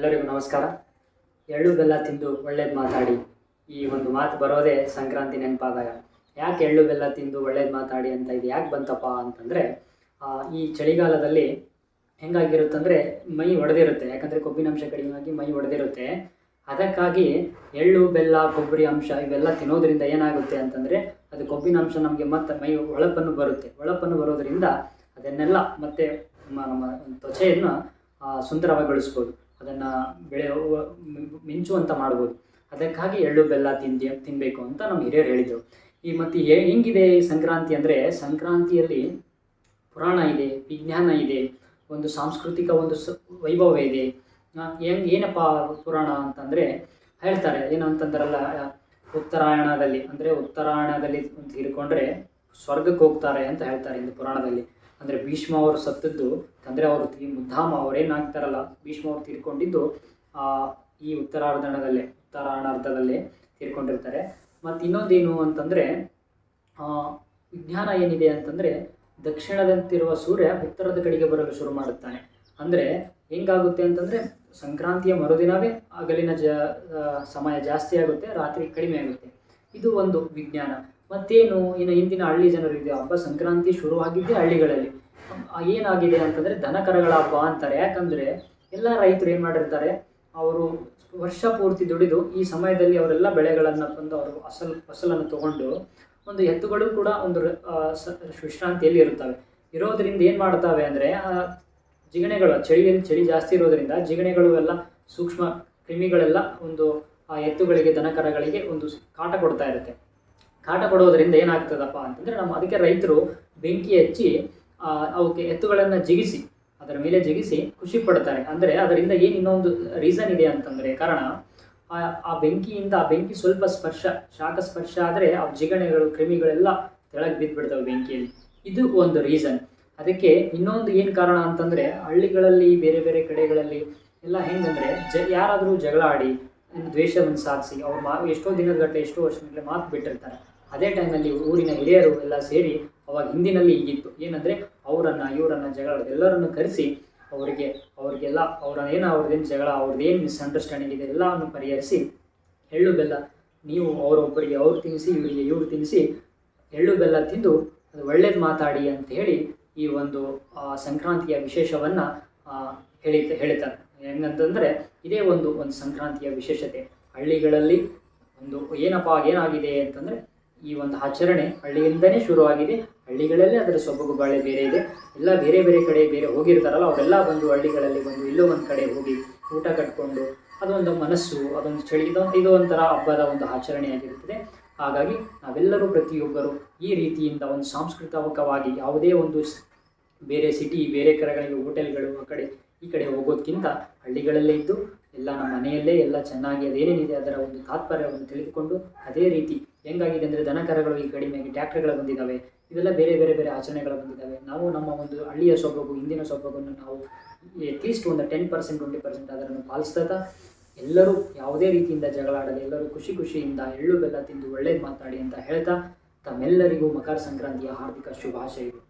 ಎಲ್ಲರಿಗೂ ನಮಸ್ಕಾರ. ಎಳ್ಳು ಬೆಲ್ಲ ತಿಂದು ಒಳ್ಳೇದು ಮಾತಾಡಿ, ಈ ಒಂದು ಮಾತು ಬರೋದೇ ಸಂಕ್ರಾಂತಿ ನೆನಪಾದಾಗ. ಯಾಕೆ ಎಳ್ಳು ಬೆಲ್ಲ ತಿಂದು ಒಳ್ಳೇದು ಮಾತಾಡಿ ಅಂತ ಇದು ಯಾಕೆ ಬಂತಪ್ಪ ಅಂತಂದರೆ, ಈ ಚಳಿಗಾಲದಲ್ಲಿ ಹೆಂಗಾಗಿರುತ್ತಂದರೆ ಮೈ ಒಡೆದಿರುತ್ತೆ. ಯಾಕಂದರೆ ಕೊಬ್ಬಿನಾಂಶ ಕಡಿಮೆಯಾಗಿ ಮೈ ಒಡೆದಿರುತ್ತೆ. ಅದಕ್ಕಾಗಿ ಎಳ್ಳು ಬೆಲ್ಲ ಕೊಬ್ಬರಿ ಅಂಶ ಇವೆಲ್ಲ ತಿನ್ನೋದ್ರಿಂದ ಏನಾಗುತ್ತೆ ಅಂತಂದರೆ, ಅದು ಕೊಬ್ಬಿನಾಂಶ ನಮಗೆ ಮತ್ತೆ ಮೈ ಹೊಳಪನ್ನು ಬರೋದ್ರಿಂದ ಅದನ್ನೆಲ್ಲ ಮತ್ತೆ ನಮ್ಮ ತ್ವಚೆಯನ್ನು ಸುಂದರವಾಗಿಗೊಳಿಸ್ಬೋದು, ಅದನ್ನು ಮಿಂಚುವಂತ ಮಾಡ್ಬೋದು. ಅದಕ್ಕಾಗಿ ಎಳ್ಳು ಬೆಲ್ಲ ತಿನ್ನಬೇಕು ಅಂತ ನಮ್ಮ ಹಿರಿಯರು ಹೇಳಿದರು. ಮತ್ತು ಹೆಂಗಿದೆ ಸಂಕ್ರಾಂತಿ ಅಂದರೆ, ಸಂಕ್ರಾಂತಿಯಲ್ಲಿ ಪುರಾಣ ಇದೆ, ವಿಜ್ಞಾನ ಇದೆ, ಒಂದು ಸಾಂಸ್ಕೃತಿಕ ಒಂದು ವೈಭವ ಇದೆ. ಏನಪ್ಪ ಪುರಾಣ ಅಂತಂದರೆ, ಹೇಳ್ತಾರೆ ಏನಂತಂದ್ರಲ್ಲ, ಉತ್ತರಾಯಣದಲ್ಲಿ ತೀರ್ಕೊಂಡ್ರೆ ಸ್ವರ್ಗಕ್ಕೆ ಹೋಗ್ತಾರೆ ಅಂತ ಹೇಳ್ತಾರೆ ಇಂದು ಪುರಾಣದಲ್ಲಿ. ಅಂದರೆ ಭೀಷ್ಮ ಅವರು ಸತ್ತದ್ದು ಅಂದರೆ ಅವರೇನಾಗ್ತಾರಲ್ಲ, ಭೀಷ್ಮ ಅವರು ತೀರ್ಕೊಂಡಿದ್ದು ಈ ಉತ್ತರಾರ್ಧದಲ್ಲೇ ತೀರ್ಕೊಂಡಿರ್ತಾರೆ. ಮತ್ತು ಇನ್ನೊಂದೇನು ಅಂತಂದರೆ, ವಿಜ್ಞಾನ ಏನಿದೆ ಅಂತಂದರೆ, ದಕ್ಷಿಣದಂತಿರುವ ಸೂರ್ಯ ಉತ್ತರದ ಕಡೆಗೆ ಬರಲು ಶುರು ಮಾಡುತ್ತಾನೆ. ಅಂದರೆ ಹೆಂಗಾಗುತ್ತೆ ಅಂತಂದರೆ, ಸಂಕ್ರಾಂತಿಯ ಮರುದಿನವೇ ಹಗಲಿನ ಸಮಯ ಜಾಸ್ತಿ ಆಗುತ್ತೆ, ರಾತ್ರಿ ಕಡಿಮೆ ಆಗುತ್ತೆ. ಇದು ಒಂದು ವಿಜ್ಞಾನ. ಮತ್ತೇನು, ಇನ್ನು ಹಿಂದಿನ ಹಳ್ಳಿ ಜನರು ಇದೆ, ಹಬ್ಬ ಸಂಕ್ರಾಂತಿ ಶುರುವಾಗಿದ್ದೇ ಹಳ್ಳಿಗಳಲ್ಲಿ. ಏನಾಗಿದೆ ಅಂತಂದರೆ ದನ ಕರಗಳ ಹಬ್ಬ ಅಂತಾರೆ. ಯಾಕಂದರೆ ಎಲ್ಲ ರೈತರು ಏನು ಮಾಡಿರ್ತಾರೆ, ಅವರು ವರ್ಷ ಪೂರ್ತಿ ದುಡಿದು ಈ ಸಮಯದಲ್ಲಿ ಅವರೆಲ್ಲ ಬೆಳೆಗಳನ್ನು ತಂದು ಅವರು ಫಸಲನ್ನು ತಗೊಂಡು, ಒಂದು ಎತ್ತುಗಳು ಕೂಡ ಒಂದು ವಿಶ್ರಾಂತಿಯಲ್ಲಿ ಇರೋದ್ರಿಂದ ಏನು ಮಾಡ್ತವೆ ಅಂದರೆ, ಜಿಗಣೆಗಳು ಚಳಿ ಜಾಸ್ತಿ ಇರೋದ್ರಿಂದ ಜಿಗಣೆಗಳು ಎಲ್ಲ ಸೂಕ್ಷ್ಮ ಕ್ರಿಮಿಗಳೆಲ್ಲ ಒಂದು ಆ ಎತ್ತುಗಳಿಗೆ ದನ ಕರಗಳಿಗೆ ಒಂದು ಕಾಟ ಕೊಡ್ತಾ ಇರುತ್ತೆ. ಕಾಟ ಕೊಡೋದ್ರಿಂದ ಏನಾಗ್ತದಪ್ಪ ಅಂತಂದರೆ, ಅದಕ್ಕೆ ರೈತರು ಬೆಂಕಿ ಹಚ್ಚಿ ಅವಕ್ಕೆ ಎತ್ತುಗಳನ್ನು ಅದರ ಮೇಲೆ ಜಿಗಿಸಿ ಖುಷಿ ಪಡ್ತಾರೆ. ಅಂದರೆ ಅದರಿಂದ ಏನು ಇನ್ನೊಂದು ರೀಸನ್ ಇದೆ ಅಂತಂದರೆ, ಕಾರಣ ಆ ಬೆಂಕಿ ಸ್ವಲ್ಪ ಶಾಖ ಸ್ಪರ್ಶ ಆದರೆ ಆ ಜಿಗಣೆಗಳು ಕ್ರಿಮಿಗಳೆಲ್ಲ ತೆಳಗೆ ಬಿದ್ದುಬಿಡ್ತವೆ ಬೆಂಕಿಯಲ್ಲಿ. ಇದು ಒಂದು ರೀಸನ್. ಅದಕ್ಕೆ ಇನ್ನೊಂದು ಏನು ಕಾರಣ ಅಂತಂದರೆ, ಹಳ್ಳಿಗಳಲ್ಲಿ ಬೇರೆ ಬೇರೆ ಕಡೆಗಳಲ್ಲಿ ಎಲ್ಲ ಹೆಂಗಂದರೆ, ಯಾರಾದರೂ ಜಗಳ ಆಡಿ ದ್ವೇಷವನ್ನು ಸಾಧಿಸಿ ಅವ್ರು ಎಷ್ಟೋ ದಿನದಗಟ್ಟಲೆ ಎಷ್ಟೋ ವರ್ಷಗಟ್ಟಲೆ ಮಾತು ಬಿಟ್ಟಿರ್ತಾರೆ. ಅದೇ ಟೈಮಲ್ಲಿ ಊರಿನ ಹಿರಿಯರು ಎಲ್ಲ ಸೇರಿ, ಅವಾಗ ಹಿಂದಿನಲ್ಲಿ ಹೀಗಿತ್ತು ಏನಂದರೆ, ಇವರನ್ನು ಜಗಳ ಎಲ್ಲರನ್ನು ಕರೆಸಿ ಅವ್ರಿಗೆಲ್ಲ ಅವ್ರದ್ದೇನು ಜಗಳ, ಅವ್ರದ್ದೇನು ಮಿಸ್ಅಂಡರ್ಸ್ಟ್ಯಾಂಡಿಂಗ್ ಇದೆ ಎಲ್ಲವನ್ನು ಪರಿಹರಿಸಿ, ಎಳ್ಳು ಬೆಲ್ಲ ನೀವು ಅವರೊಬ್ಬರಿಗೆ ಅವ್ರು ತಿನ್ನಿಸಿ, ಇವರಿಗೆ ಇವ್ರು ತಿನ್ನಿಸಿ, ಎಳ್ಳು ಬೆಲ್ಲ ತಿಂದು ಅದು ಒಳ್ಳೇದು ಮಾತಾಡಿ ಅಂತ ಹೇಳಿ ಈ ಒಂದು ಸಂಕ್ರಾಂತಿಯ ವಿಶೇಷವನ್ನು ಹೇಳ್ತಾರೆ. ಹೆಂಗಂತಂದರೆ, ಇದೇ ಒಂದು ಸಂಕ್ರಾಂತಿಯ ವಿಶೇಷತೆ. ಹಳ್ಳಿಗಳಲ್ಲಿ ಏನಾಗಿದೆ ಅಂತಂದರೆ, ಈ ಒಂದು ಆಚರಣೆ ಹಳ್ಳಿಯಿಂದನೇ ಶುರುವಾಗಿದೆ. ಹಳ್ಳಿಗಳಲ್ಲೇ ಅದರ ಸೊಬಗು ಬಾಳೆ ಬೇರೆ ಇದೆ. ಎಲ್ಲ ಬೇರೆ ಬೇರೆ ಕಡೆ ಹೋಗಿರ್ತಾರಲ್ಲ, ಅವರೆಲ್ಲ ಬಂದು ಹಳ್ಳಿಗಳಲ್ಲಿ ಎಲ್ಲೋ ಒಂದು ಕಡೆ ಹೋಗಿ ಊಟ ಕಟ್ಕೊಂಡು, ಅದೊಂದು ಮನಸ್ಸು, ಅದೊಂದು ಚಳಿ, ಇದು ಒಂಥರ ಹಬ್ಬದ ಒಂದು ಆಚರಣೆಯಾಗಿರುತ್ತದೆ. ಹಾಗಾಗಿ ನಾವೆಲ್ಲರೂ ಪ್ರತಿಯೊಬ್ಬರು ಈ ರೀತಿಯಿಂದ ಒಂದು ಸಾಂಸ್ಕೃತಿಕವಾಗಿ ಯಾವುದೇ ಒಂದು ಬೇರೆ ಸಿಟಿ, ಬೇರೆ ಕಡೆಗಳಿಗೆ ಹೋಟೆಲ್ಗಳು ಈ ಕಡೆ ಹೋಗೋದಕ್ಕಿಂತ ಹಳ್ಳಿಗಳಲ್ಲೇ ಇದ್ದು ಎಲ್ಲ ನಮ್ಮ ಮನೆಯಲ್ಲೇ ಎಲ್ಲ ಚೆನ್ನಾಗಿ ಅದೇನೇನಿದೆ ಅದರ ಒಂದು ತಾತ್ಪರ್ಯವನ್ನು ತಿಳಿದುಕೊಂಡು, ಅದೇ ರೀತಿ ಹೆಂಗಾಗಿದೆ ಅಂದರೆ, ದನ ಕರಗಳು ಈ ಕಡಿಮೆಯಾಗಿ ಟ್ಯಾಕ್ಟರ್ಗಳು ಬಂದಿದ್ದಾವೆ, ಇವೆಲ್ಲ ಬೇರೆ ಬೇರೆ ಬೇರೆ ಆಚರಣೆಗಳು ಬಂದಿದ್ದಾವೆ. ನಾವು ನಮ್ಮ ಒಂದು ಹಳ್ಳಿಯ ಸೊಬಗು, ಹಿಂದಿನ ಸೊಬಗನ್ನು ನಾವು ಅಟ್ಲೀಸ್ಟ್ ಒಂದು 10% 20% ಅದನ್ನು ಪಾಲಿಸ್ತಾ, ಎಲ್ಲರೂ ಯಾವುದೇ ರೀತಿಯಿಂದ ಜಗಳಾಡದೆ ಎಲ್ಲರೂ ಖುಷಿಯಿಂದ ಎಳ್ಳು ಬೆಲ್ಲ ತಿಂದು ಒಳ್ಳೇದು ಮಾತಾಡಿ ಅಂತ ಹೇಳ್ತಾ, ತಮ್ಮೆಲ್ಲರಿಗೂ ಮಕರ ಸಂಕ್ರಾಂತಿಯ ಹಾರ್ದಿಕ ಶುಭಾಶಯಗಳು.